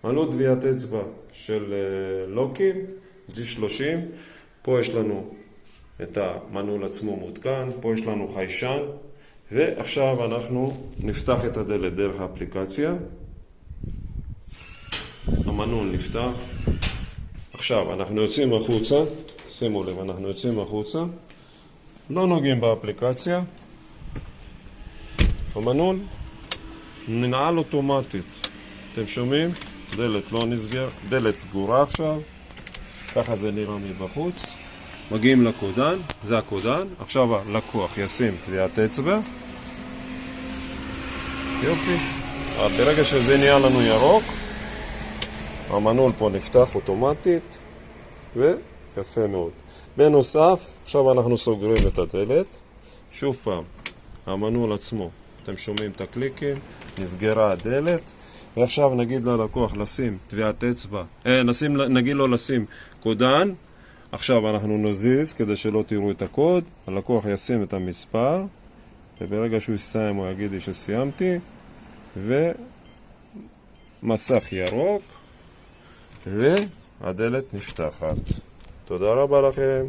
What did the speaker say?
מנעול טביעת אצבע של לוקים, G30. פה יש לנו את המנעול עצמו מותקן, פה יש לנו חיישן, ועכשיו אנחנו נפתח את הדלת דרך האפליקציה. המנעול נפתח. עכשיו אנחנו יוצאים החוצה, שימו לב, אנחנו יוצאים החוצה, לא נוגעים באפליקציה, המנעול ננעל אוטומטית. אתם שומעים? דלת לא נסגר, דלת סגורה עכשיו, ככה זה נראה מבחוץ. מגיעים לקודן, זה הקודן, עכשיו הלקוח ישים טביעת אצבע. יופי. ברגע שזה נהיה לנו ירוק, המנעול פה נפתח אוטומטית, ויפה מאוד. בנוסף, עכשיו אנחנו סוגרים את הדלת. שוב פעם, המנעול עצמו, אתם שומעים את הקליקים, נסגרה הדלת, ועכשיו נגיד ללקוח לשים טביעת אצבע, נגיד לו לשים קודן. עכשיו אנחנו נזיז כדי שלא תראו את הקוד, הלקוח ישים את המספר, וברגע שהוא יסיים הוא יגיד לי שסיימתי, ומסך ירוק, והדלת נפתחת. תודה רבה לכם.